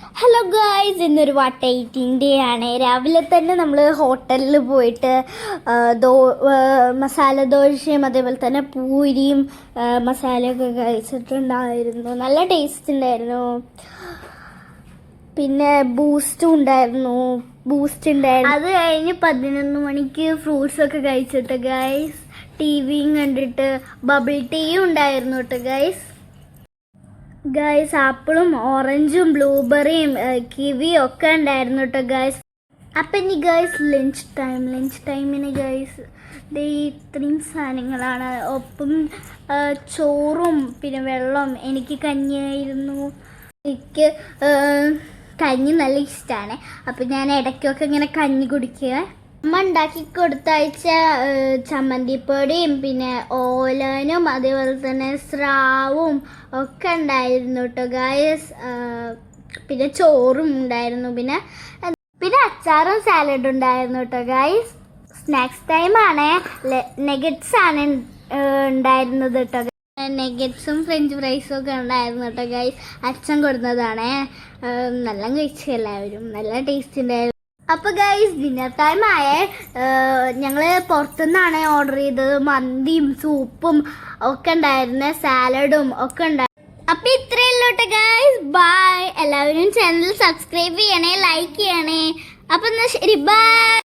Hello guys, ഇന്നൊരു വട്ട ആണ്. രാവിലെ തന്നെ നമ്മൾ ഹോട്ടലിൽ പോയിട്ട് മസാല ദോശയും അതേപോലെ തന്നെ പൂരിയും മസാലയൊക്കെ കഴിച്ചിട്ടുണ്ടായിരുന്നു. നല്ല ടേസ്റ്റ് ഉണ്ടായിരുന്നു. പിന്നെ ബൂസ്റ്റ് ഉണ്ടായിരുന്നു. അത് കഴിഞ്ഞ് 11 മണിക്ക് ഫ്രൂട്ട്സ് ഒക്കെ കഴിച്ചിട്ട് ഗൈസ്, ടിവിയും കണ്ടിട്ട് ബബിൾ ടീയും ഉണ്ടായിരുന്നു കേട്ടോ ഗൈസ്. ആപ്പിളും ഓറഞ്ചും ബ്ലൂബെറിയും കിവിയും ഒക്കെ ഉണ്ടായിരുന്നു കേട്ടോ ഗൈസ്. അപ്പം ഇനി ഗൈസ് ലഞ്ച് ടൈമിന് ഗൈസ് ഇത്രയും സാധനങ്ങളാണ്. ഒപ്പം ചോറും പിന്നെ വെള്ളം. എനിക്ക് കഞ്ഞിയായിരുന്നു. എനിക്ക് കഞ്ഞി നല്ല ഇഷ്ടമാണ്. അപ്പം ഞാൻ ഇടയ്ക്കൊക്കെ ഇങ്ങനെ കഞ്ഞി കുടിക്കുക. അമ്മ ഉണ്ടാക്കി കൊടുത്തയച്ച ചമ്മന്തിപ്പൊടിയും പിന്നെ ഓലനും അതേപോലെ തന്നെ സ്രാവും ഒക്കെ ഉണ്ടായിരുന്നു കേട്ടോ ഗായ്സ്. പിന്നെ ചോറും ഉണ്ടായിരുന്നു. പിന്നെ അച്ചാറും സാലഡും ഉണ്ടായിരുന്നു കേട്ടോ ഗായ്സ്. സ്നാക്സ് ടൈമാണ്. നെഗറ്റ്സ് ആണ് ഉണ്ടായിരുന്നത് കേട്ടോ. നെഗറ്റ്സും ഫ്രഞ്ച് ഫ്രൈസും ഒക്കെ ഉണ്ടായിരുന്നു കേട്ടോ ഗായ്സ്. അച്ഛൻ കൊടുത്തതാണ്. നല്ല കഴിച്ചു എല്ലാവരും. നല്ല ടേസ്റ്റ് ഉണ്ടായിരുന്നു. അപ്പൊ ഗൈസ് ഡിന്നർ ടൈം ആയേ. ഞങ്ങള് പുറത്തുനിന്നാണ് ഓർഡർ ചെയ്തത്. മന്തിയും സൂപ്പും ഒക്കെ ഉണ്ടായിരുന്നു, സാലഡും ഒക്കെ ഉണ്ടായിരുന്നു. അപ്പൊ ഇത്രയുള്ളൂട്ടെ ഗൈസ്. ബൈ. എല്ലാവരും ചാനൽ സബ്സ്ക്രൈബ് ചെയ്യണേ, ലൈക്ക് ചെയ്യണേ. അപ്പൊ എന്നാ ശരി, ബൈ.